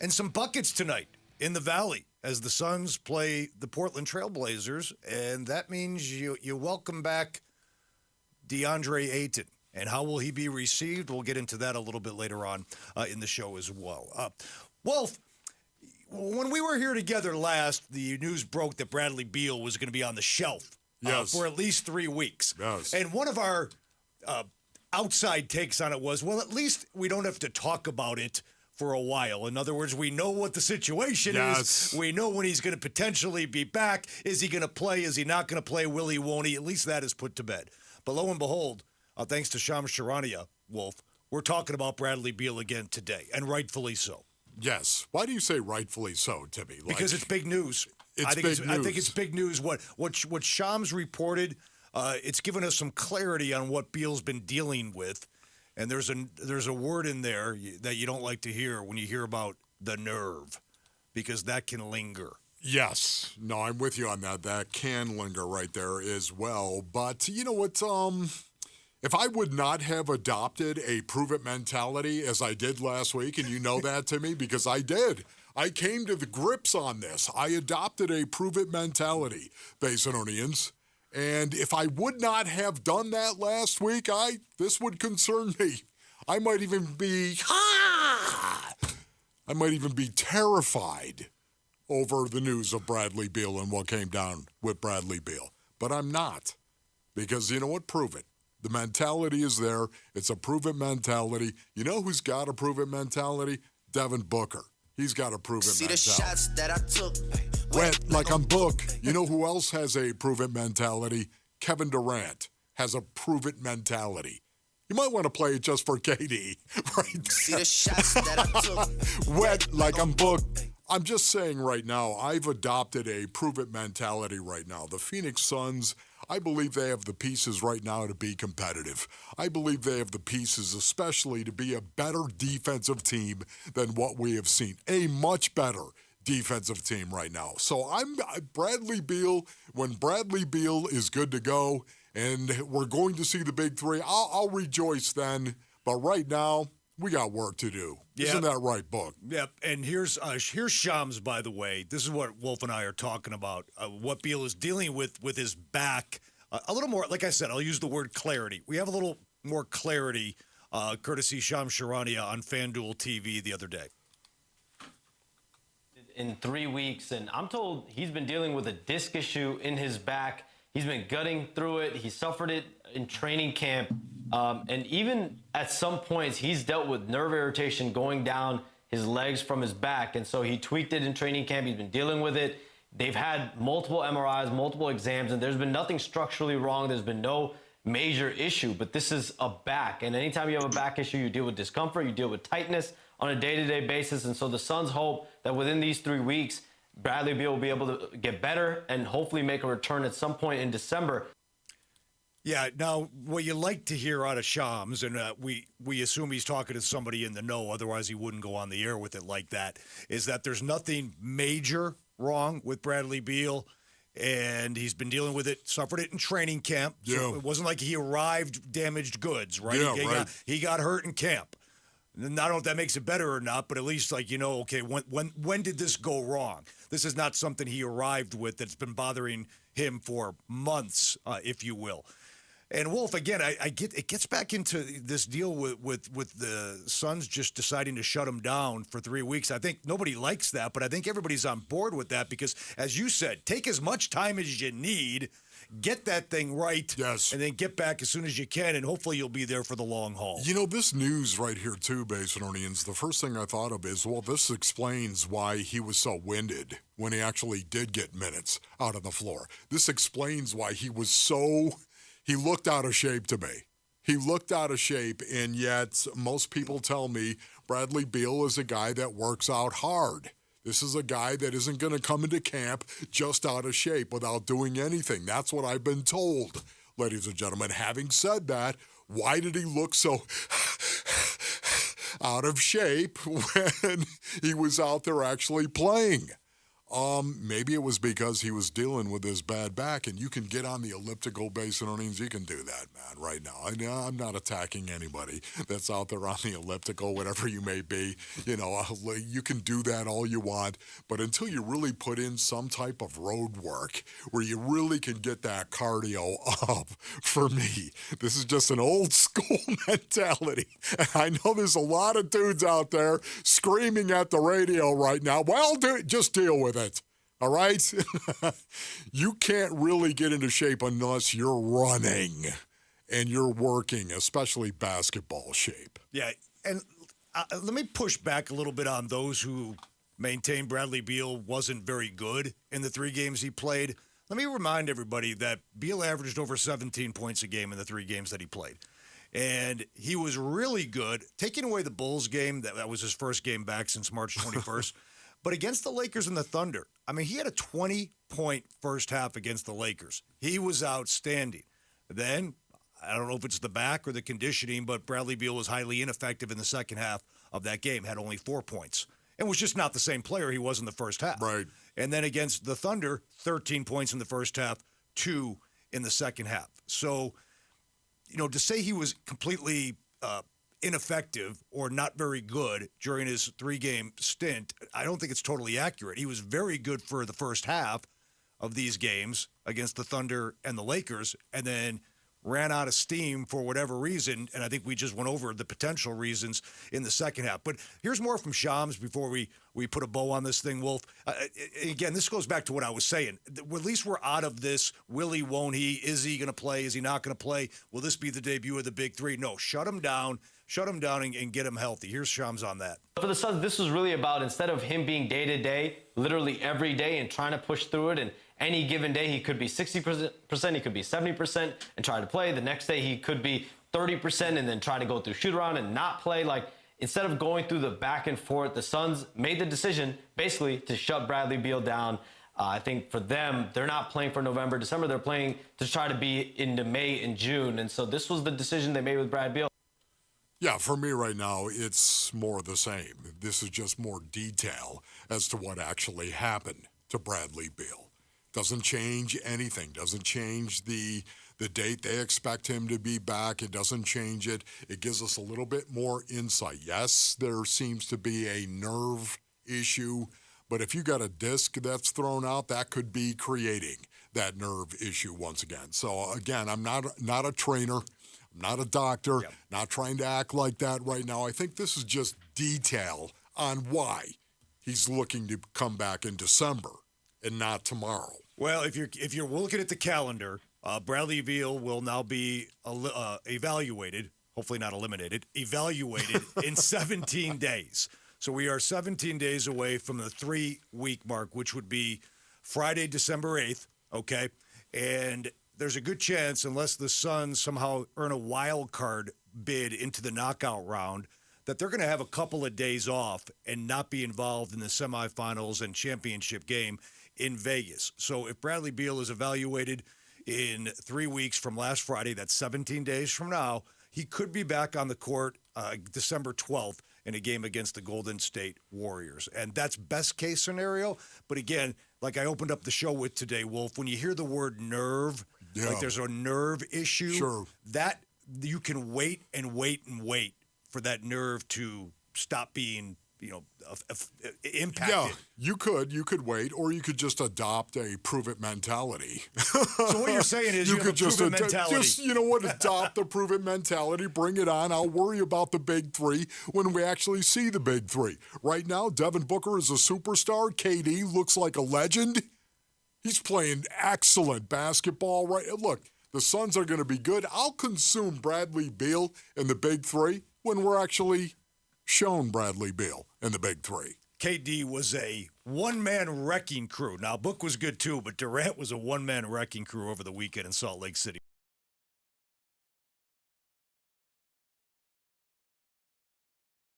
And some buckets tonight in the Valley as the Suns play the Portland Trailblazers, and that means you welcome back DeAndre Ayton. And how will he be received? We'll get into that a little bit later on in the show as well. Wolf, when we were here together last, the news broke that Bradley Beal was going to be on the shelf for at least 3 weeks. Yes. And one of our outside takes on it was, well, at least we don't have to talk about it for a while. In other words, we know what the situation is. We know when he's going to potentially be back. Is he going to play? Is he not going to play? Will he, won't he? At least that is put to bed. But lo and behold, thanks to Shams Charania, Wolf, we're talking about Bradley Beal again today, and rightfully so. Yes. Why do you say rightfully so, Timmy? Because it's big news. I think it's big news. What Shams reported, it's given us some clarity on what Beal's been dealing with. And there's a word in there that you don't like to hear when you hear about the nerve, because that can linger. Yes. No, I'm with you on that. That can linger right there as well. But you know what? If I would not have adopted a prove-it mentality as I did last week, and you know that to me, because I did. I came to the grips on this. I adopted a prove-it mentality, Basinonians. And if I would not have done that last week, this would concern me. I might even be terrified over the news of Bradley Beal and what came down with Bradley Beal. But I'm not. Because you know what? Prove it. The mentality is there. It's a prove-it mentality. You know who's got a prove-it mentality? Devin Booker. He's got a prove-it mentality. See the shots that I took. Wet like I'm Book. You know who else has a prove-it mentality? Kevin Durant has a prove-it mentality. You might want to play it just for KD. Right? See the shots that I took. Wet like I'm Book. I'm just saying right now, I've adopted a prove-it mentality right now. The Phoenix Suns, I believe they have the pieces right now to be competitive. I believe they have the pieces especially to be a better defensive team than what we have seen. A much better defensive team right now. So I'm Bradley Beal. When Bradley Beal is good to go and we're going to see the big three, I'll rejoice then. But right now, we got work to do. Yep. Isn't that right, Book? Yep. And here's Shams, by the way. This is what Wolf and I are talking about. What Beal is dealing with his back. A little more, like I said, I'll use the word clarity. We have a little more clarity, courtesy Shams Charania on FanDuel TV the other day. In 3 weeks, and I'm told he's been dealing with a disc issue in his back. He's been gutting through it. He suffered it in training camp. And even at some points, he's dealt with nerve irritation going down his legs from his back. And so he tweaked it in training camp. He's been dealing with it. They've had multiple MRIs, multiple exams, and there's been nothing structurally wrong. There's been no major issue, but this is a back. And anytime you have a back issue, you deal with discomfort, you deal with tightness on a day-to-day basis. And so the Suns hope that within these 3 weeks, Bradley Beal will be able to get better and hopefully make a return at some point in December. Yeah, now, what you like to hear out of Shams, and we assume he's talking to somebody in the know, otherwise he wouldn't go on the air with it like that, is that there's nothing major wrong with Bradley Beal, and he's been dealing with it, suffered it in training camp. So yeah. It wasn't like he arrived damaged goods, right? Yeah, He got hurt in camp. And I don't know if that makes it better or not, but at least, like, you know, okay, when did this go wrong? This is not something he arrived with that's been bothering him for months, if you will. And Wolf, again, it gets back into this deal with the Suns just deciding to shut him down for 3 weeks. I think nobody likes that, but I think everybody's on board with that because, as you said, take as much time as you need, get that thing right, yes, and then get back as soon as you can, and hopefully you'll be there for the long haul. You know, this news right here, too, Basinonians, the first thing I thought of is, well, this explains why he was so winded when he actually did get minutes out on the floor. This explains why he was so... He looked out of shape to me. He looked out of shape, and yet most people tell me Bradley Beal is a guy that works out hard. This is a guy that isn't going to come into camp just out of shape without doing anything. That's what I've been told, ladies and gentlemen. Having said that, why did he look so out of shape when he was out there actually playing? Maybe it was because he was dealing with his bad back, and you can get on the elliptical base earnings. You can do that, man, right now. I'm not attacking anybody that's out there on the elliptical, whatever you may be. You can do that all you want, but until you really put in some type of road work where you really can get that cardio up, for me, this is just an old school mentality. And I know there's a lot of dudes out there screaming at the radio right now. Well, just deal with it. All right? You can't really get into shape unless you're running and you're working, especially basketball shape. Yeah, and let me push back a little bit on those who maintain Bradley Beal wasn't very good in the 3 games he played. Let me remind everybody that Beal averaged over 17 points a game in the 3 games that he played. And he was really good, taking away the Bulls game. That was his first game back since March 21st. But against the Lakers and the Thunder, I mean, he had a 20-point first half against the Lakers. He was outstanding. Then, I don't know if it's the back or the conditioning, but Bradley Beal was highly ineffective in the second half of that game, had only 4 points. And was just not the same player he was in the first half. Right. And then against the Thunder, 13 points in the first half, 2 in the second half. So, to say he was completely ineffective or not very good during his 3-game stint, I don't think it's totally accurate. He was very good for the first half of these games against the Thunder and the Lakers, and then ran out of steam for whatever reason, and I think we just went over the potential reasons in the second half. But here's more from Shams before we put a bow on this thing, Wolf. Again, this goes back to what I was saying. At least we're out of this. Will he, won't he? Is he going to play? Is he not going to play? Will this be the debut of the Big Three? No, shut him down and get him healthy. Here's Shams on that. For the Suns, this was really about, instead of him being day-to-day, literally every day, and trying to push through it, and any given day he could be 60%, he could be 70% and try to play. The next day he could be 30% and then try to go through shoot-around and not play. Like, instead of going through the back and forth, the Suns made the decision basically to shut Bradley Beal down. I think for them, they're not playing for November, December. They're playing to try to be into May and June. And so this was the decision they made with Brad Beal. Yeah, for me right now, it's more the same. This is just more detail as to what actually happened to Bradley Beal. Doesn't change anything. Doesn't change the date they expect him to be back. It doesn't change it. It gives us a little bit more insight. Yes, there seems to be a nerve issue, but if you got a disc that's thrown out, that could be creating that nerve issue once again. So again, I'm not a trainer. I'm not a doctor. Yep. Not trying to act like that right now. I think this is just detail on why he's looking to come back in December and not tomorrow. Well, if you're looking at the calendar, Bradley Beal will now be evaluated, hopefully not eliminated, evaluated in 17 days. So we are 17 days away from the 3-week mark, which would be Friday, December 8th, okay? And there's a good chance, unless the Suns somehow earn a wild card bid into the knockout round, that they're going to have a couple of days off and not be involved in the semifinals and championship game in Vegas. So if Bradley Beal is evaluated in 3 weeks from last Friday, that's 17 days from now, he could be back on the court December 12th in a game against the Golden State Warriors. And that's best case scenario. But again, like I opened up the show with today, Wolf, when you hear the word nerve, like there's a nerve issue, sure, that you can wait and wait and wait for that nerve to stop being impacted. Yeah, you could wait, or you could just adopt a prove-it mentality. So what you're saying is you could just adopt the prove-it mentality, bring it on. I'll worry about the big three when we actually see the big three. Right now, Devin Booker is a superstar. KD looks like a legend. He's playing excellent basketball. Right? Look, the Suns are going to be good. I'll consume Bradley Beal in the big three when we're actually shown Bradley Beal in the big three. KD was a one-man wrecking crew. Now, Book was good too, but Durant was a one-man wrecking crew over the weekend in Salt Lake City.